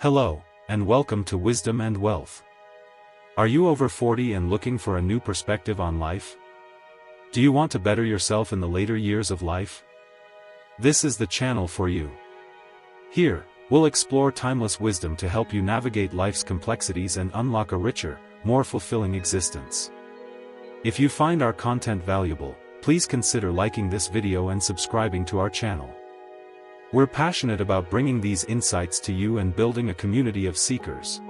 Hello, and welcome to Wisdom and Wealth. Are you over 40 and looking for a new perspective on life? Do you want to better yourself in the later years of life? This is the channel for you. Here, we'll explore timeless wisdom to help you navigate life's complexities and unlock a richer, more fulfilling existence. If you find our content valuable, please consider liking this video and subscribing to our channel. We're passionate about bringing these insights to you and building a community of seekers.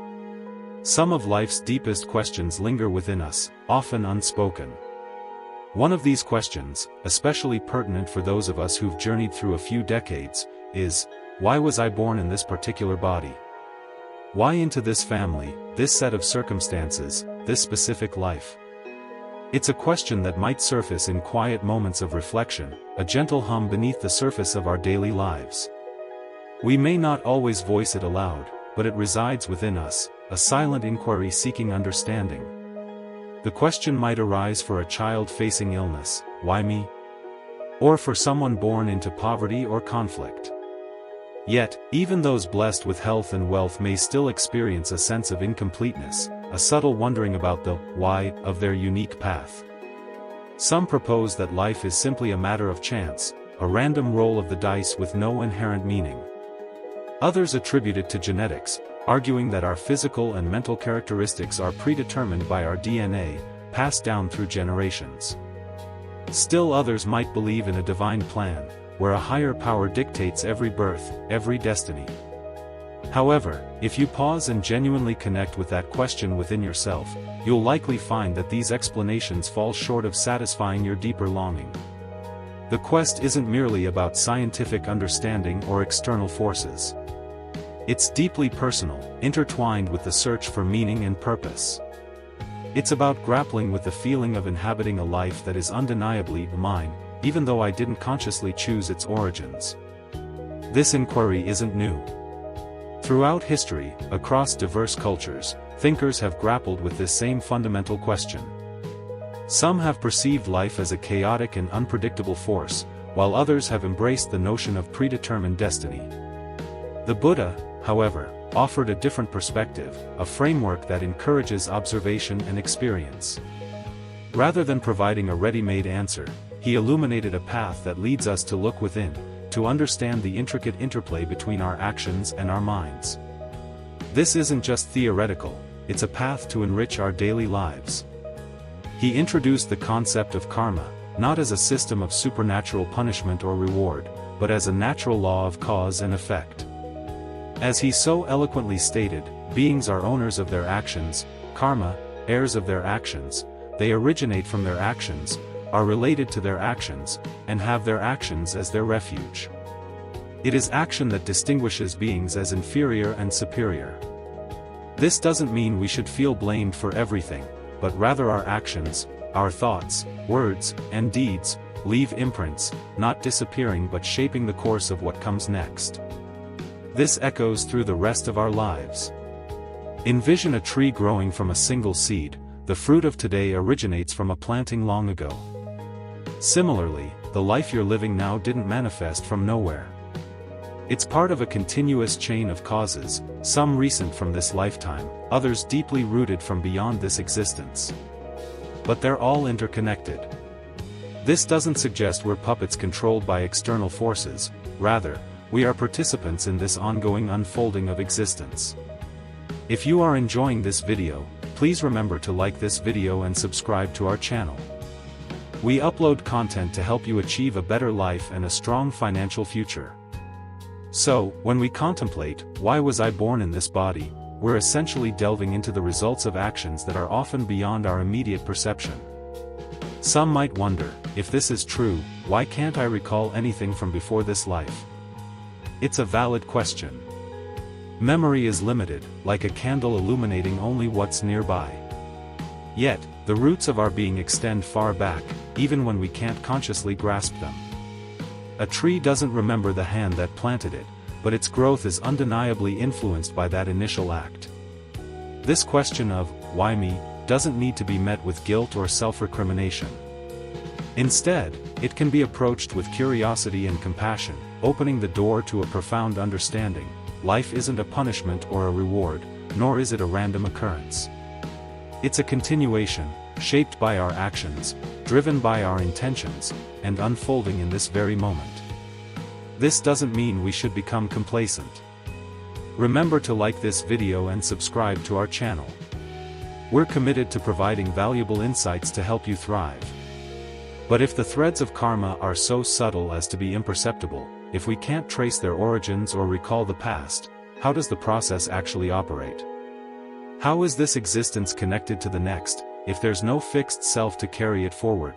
Some of life's deepest questions linger within us, often unspoken. One of these questions, especially pertinent for those of us who've journeyed through a few decades, is, why was I born in this particular body? Why into this family, this set of circumstances, this specific life? It's a question that might surface in quiet moments of reflection, a gentle hum beneath the surface of our daily lives. We may not always voice it aloud, but it resides within us, a silent inquiry seeking understanding. The question might arise for a child facing illness, why me? Or for someone born into poverty or conflict. Yet, even those blessed with health and wealth may still experience a sense of incompleteness, a subtle wondering about the why of their unique path. Some propose that life is simply a matter of chance, a random roll of the dice with no inherent meaning. Others attribute it to genetics, arguing that our physical and mental characteristics are predetermined by our DNA, passed down through generations. Still others might believe in a divine plan, where a higher power dictates every birth, every destiny. However, if you pause and genuinely connect with that question within yourself, you'll likely find that these explanations fall short of satisfying your deeper longing. The quest isn't merely about scientific understanding or external forces. It's deeply personal, intertwined with the search for meaning and purpose. It's about grappling with the feeling of inhabiting a life that is undeniably mine, even though I didn't consciously choose its origins. This inquiry isn't new. Throughout history, across diverse cultures, thinkers have grappled with this same fundamental question. Some have perceived life as a chaotic and unpredictable force, while others have embraced the notion of predetermined destiny. The Buddha, however, offered a different perspective, a framework that encourages observation and experience. Rather than providing a ready-made answer, he illuminated a path that leads us to look within, to understand the intricate interplay between our actions and our minds. This isn't just theoretical, it's a path to enrich our daily lives. He introduced the concept of karma, not as a system of supernatural punishment or reward, but as a natural law of cause and effect. As he so eloquently stated, beings are owners of their actions, karma, heirs of their actions, they originate from their actions, are related to their actions, and have their actions as their refuge. It is action that distinguishes beings as inferior and superior. This doesn't mean we should feel blamed for everything, but rather our actions, our thoughts, words, and deeds, leave imprints, not disappearing but shaping the course of what comes next. This echoes through the rest of our lives. Envision a tree growing from a single seed, the fruit of today originates from a planting long ago. Similarly, the life you're living now didn't manifest from nowhere. It's part of a continuous chain of causes, some recent from this lifetime, others deeply rooted from beyond this existence. But they're all interconnected. This doesn't suggest we're puppets controlled by external forces, rather, we are participants in this ongoing unfolding of existence. If you are enjoying this video, please remember to like this video and subscribe to our channel. We upload content to help you achieve a better life and a strong financial future. So, when we contemplate, why was I born in this body, we're essentially delving into the results of actions that are often beyond our immediate perception. Some might wonder, if this is true, why can't I recall anything from before this life? It's a valid question. Memory is limited, like a candle illuminating only what's nearby. Yet, the roots of our being extend far back, even when we can't consciously grasp them. A tree doesn't remember the hand that planted it, but its growth is undeniably influenced by that initial act. This question of, why me, doesn't need to be met with guilt or self-recrimination. Instead, it can be approached with curiosity and compassion, opening the door to a profound understanding, life isn't a punishment or a reward, nor is it a random occurrence. It's a continuation, shaped by our actions, driven by our intentions, and unfolding in this very moment. This doesn't mean we should become complacent. Remember to like this video and subscribe to our channel. We're committed to providing valuable insights to help you thrive. But if the threads of karma are so subtle as to be imperceptible, if we can't trace their origins or recall the past, how does the process actually operate? How is this existence connected to the next, if there's no fixed self to carry it forward?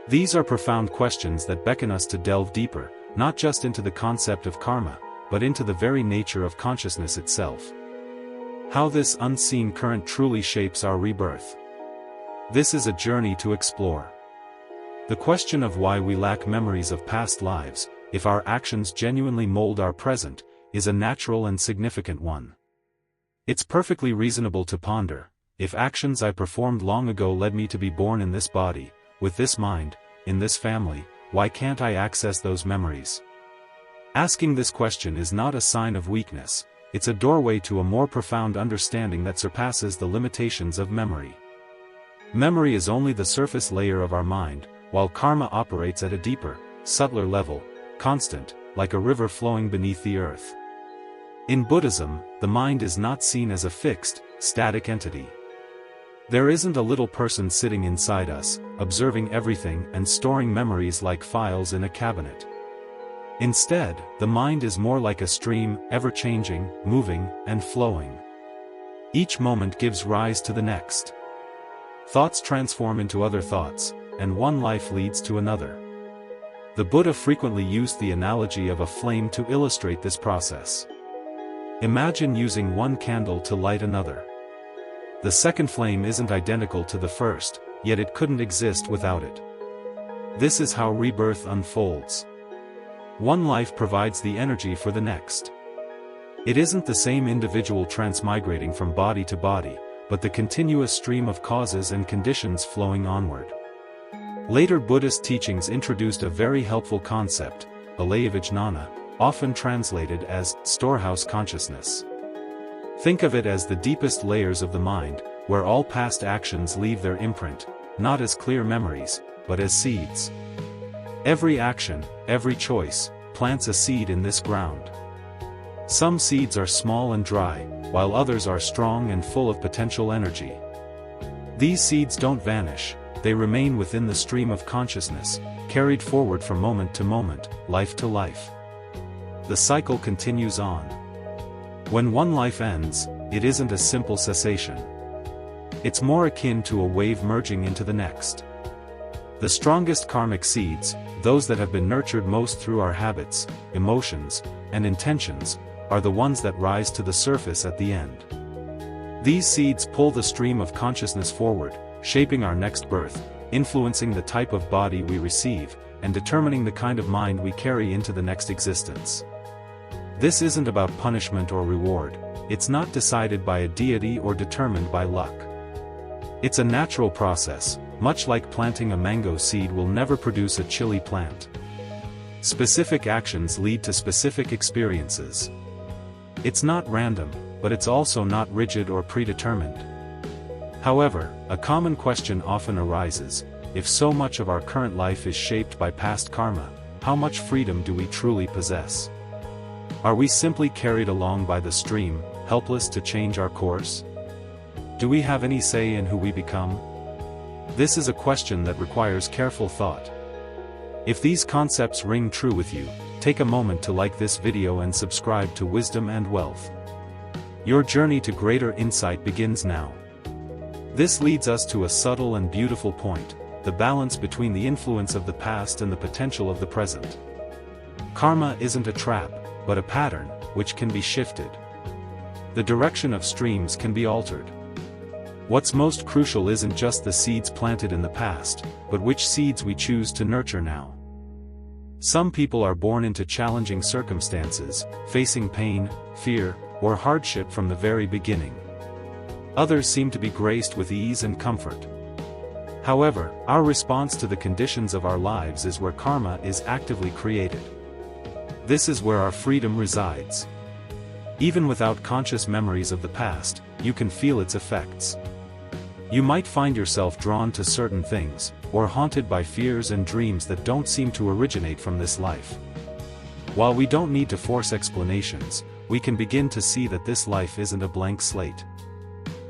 These are profound questions that beckon us to delve deeper, not just into the concept of karma, but into the very nature of consciousness itself. How this unseen current truly shapes our rebirth. This is a journey to explore. The question of why we lack memories of past lives, if our actions genuinely mold our present, is a natural and significant one. It's perfectly reasonable to ponder, if actions I performed long ago led me to be born in this body, with this mind, in this family, why can't I access those memories? Asking this question is not a sign of weakness, it's a doorway to a more profound understanding that surpasses the limitations of memory. Memory is only the surface layer of our mind, while karma operates at a deeper, subtler level, constant, like a river flowing beneath the earth. In Buddhism, the mind is not seen as a fixed, static entity. There isn't a little person sitting inside us, observing everything and storing memories like files in a cabinet. Instead, the mind is more like a stream, ever-changing, moving, and flowing. Each moment gives rise to the next. Thoughts transform into other thoughts, and one life leads to another. The Buddha frequently used the analogy of a flame to illustrate this process. Imagine using one candle to light another. The second flame isn't identical to the first, yet it couldn't exist without it. This is how rebirth unfolds. One life provides the energy for the next. It isn't the same individual transmigrating from body to body, but the continuous stream of causes and conditions flowing onward. Later Buddhist teachings introduced a very helpful concept, alayavijnana, often translated as storehouse consciousness. Think of it as the deepest layers of the mind, where all past actions leave their imprint, not as clear memories, but as seeds. Every action, every choice, plants a seed in this ground. Some seeds are small and dry, while others are strong and full of potential energy. These seeds don't vanish, they remain within the stream of consciousness, carried forward from moment to moment, life to life. The cycle continues on. When one life ends, it isn't a simple cessation. It's more akin to a wave merging into the next. The strongest karmic seeds, those that have been nurtured most through our habits, emotions, and intentions, are the ones that rise to the surface at the end. These seeds pull the stream of consciousness forward, shaping our next birth, influencing the type of body we receive, and determining the kind of mind we carry into the next existence. This isn't about punishment or reward, it's not decided by a deity or determined by luck. It's a natural process, much like planting a mango seed will never produce a chili plant. Specific actions lead to specific experiences. It's not random, but it's also not rigid or predetermined. However, a common question often arises: if so much of our current life is shaped by past karma, how much freedom do we truly possess? Are we simply carried along by the stream, helpless to change our course? Do we have any say in who we become? This is a question that requires careful thought. If these concepts ring true with you, take a moment to like this video and subscribe to Wisdom and Wealth. Your journey to greater insight begins now. This leads us to a subtle and beautiful point, the balance between the influence of the past and the potential of the present. Karma isn't a trap, but a pattern, which can be shifted. The direction of streams can be altered. What's most crucial isn't just the seeds planted in the past, but which seeds we choose to nurture now. Some people are born into challenging circumstances, facing pain, fear, or hardship from the very beginning. Others seem to be graced with ease and comfort. However, our response to the conditions of our lives is where karma is actively created. This is where our freedom resides. Even without conscious memories of the past, you can feel its effects. You might find yourself drawn to certain things, or haunted by fears and dreams that don't seem to originate from this life. While we don't need to force explanations, we can begin to see that this life isn't a blank slate.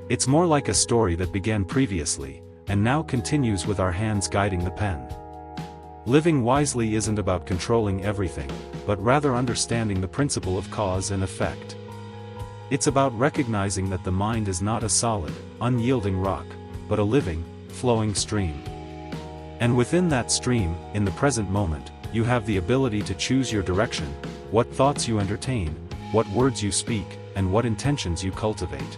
It's more like a story that began previously, and now continues with our hands guiding the pen. Living wisely isn't about controlling everything, but rather understanding the principle of cause and effect. It's about recognizing that the mind is not a solid, unyielding rock, but a living, flowing stream. And within that stream, in the present moment, you have the ability to choose your direction, what thoughts you entertain, what words you speak, and what intentions you cultivate.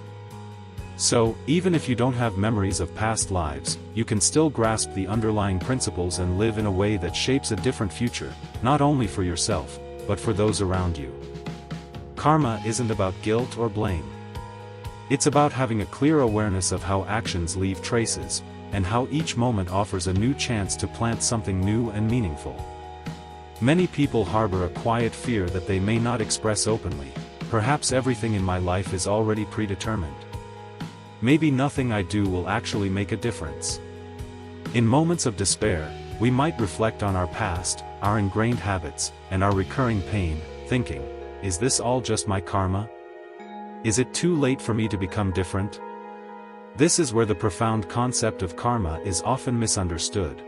So, even if you don't have memories of past lives, you can still grasp the underlying principles and live in a way that shapes a different future, not only for yourself, but for those around you. Karma isn't about guilt or blame. It's about having a clear awareness of how actions leave traces, and how each moment offers a new chance to plant something new and meaningful. Many people harbor a quiet fear that they may not express openly. Perhaps everything in my life is already predetermined. Maybe nothing I do will actually make a difference. In moments of despair, we might reflect on our past, our ingrained habits, and our recurring pain, thinking, is this all just my karma? Is it too late for me to become different? This is where the profound concept of karma is often misunderstood.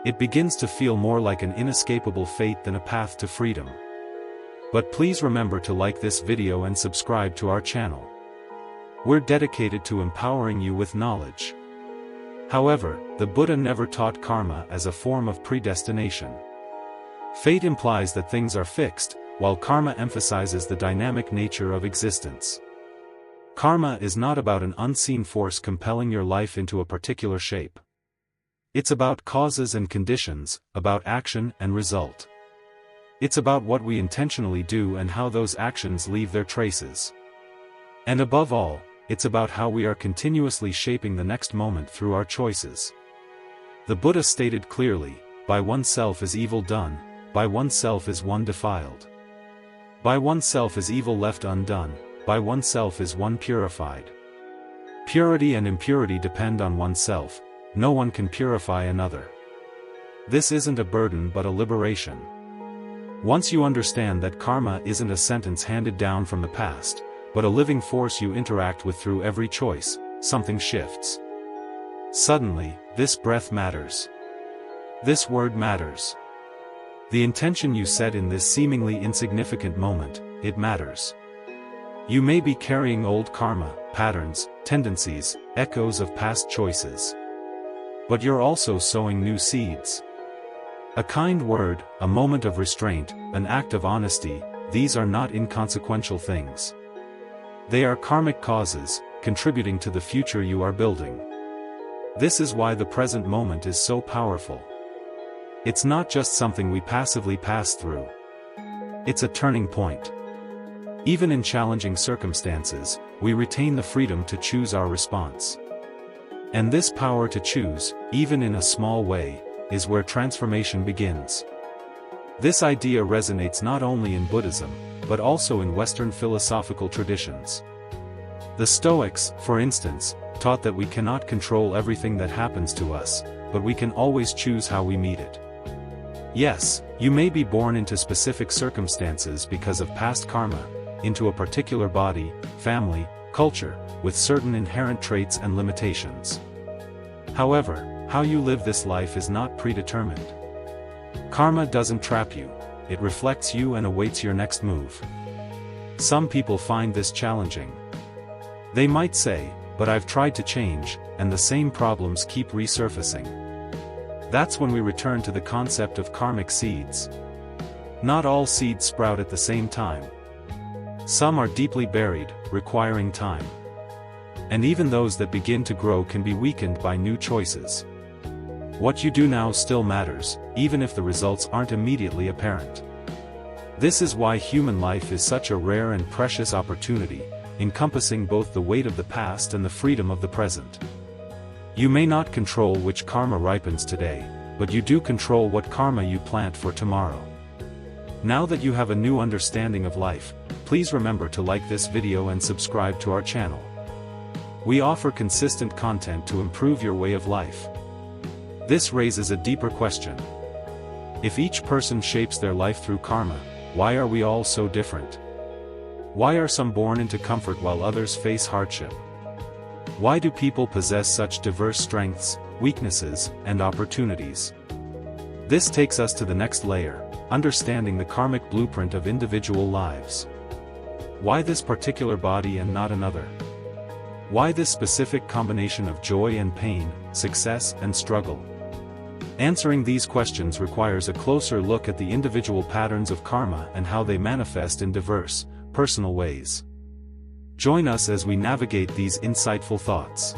It begins to feel more like an inescapable fate than a path to freedom. But please remember to like this video and subscribe to our channel. We're dedicated to empowering you with knowledge. However, the Buddha never taught karma as a form of predestination. Fate implies that things are fixed, while karma emphasizes the dynamic nature of existence. Karma is not about an unseen force compelling your life into a particular shape. It's about causes and conditions, about action and result. It's about what we intentionally do and how those actions leave their traces. And above all, it's about how we are continuously shaping the next moment through our choices. The Buddha stated clearly, by oneself is evil done, by oneself is one defiled. By oneself is evil left undone, by oneself is one purified. Purity and impurity depend on oneself, no one can purify another. This isn't a burden but a liberation. Once you understand that karma isn't a sentence handed down from the past, but a living force you interact with through every choice, something shifts. Suddenly, this breath matters. This word matters. The intention you set in this seemingly insignificant moment, it matters. You may be carrying old karma, patterns, tendencies, echoes of past choices. But you're also sowing new seeds. A kind word, a moment of restraint, an act of honesty, these are not inconsequential things. They are karmic causes, contributing to the future you are building. This is why the present moment is so powerful. It's not just something we passively pass through. It's a turning point. Even in challenging circumstances, we retain the freedom to choose our response. And this power to choose, even in a small way, is where transformation begins. This idea resonates not only in Buddhism, but also in Western philosophical traditions. The Stoics, for instance, taught that we cannot control everything that happens to us, but we can always choose how we meet it. Yes, you may be born into specific circumstances because of past karma, into a particular body, family, culture, with certain inherent traits and limitations. However, how you live this life is not predetermined. Karma doesn't trap you, it reflects you and awaits your next move. Some people find this challenging. They might say, but I've tried to change, and the same problems keep resurfacing. That's when we return to the concept of karmic seeds. Not all seeds sprout at the same time. Some are deeply buried, requiring time. And even those that begin to grow can be weakened by new choices. What you do now still matters, even if the results aren't immediately apparent. This is why human life is such a rare and precious opportunity, encompassing both the weight of the past and the freedom of the present. You may not control which karma ripens today, but you do control what karma you plant for tomorrow. Now that you have a new understanding of life, please remember to like this video and subscribe to our channel. We offer consistent content to improve your way of life. This raises a deeper question. If each person shapes their life through karma, why are we all so different? Why are some born into comfort while others face hardship? Why do people possess such diverse strengths, weaknesses, and opportunities? This takes us to the next layer, understanding the karmic blueprint of individual lives. Why this particular body and not another? Why this specific combination of joy and pain, success and struggle? Answering these questions requires a closer look at the individual patterns of karma and how they manifest in diverse, personal ways. Join us as we navigate these insightful thoughts.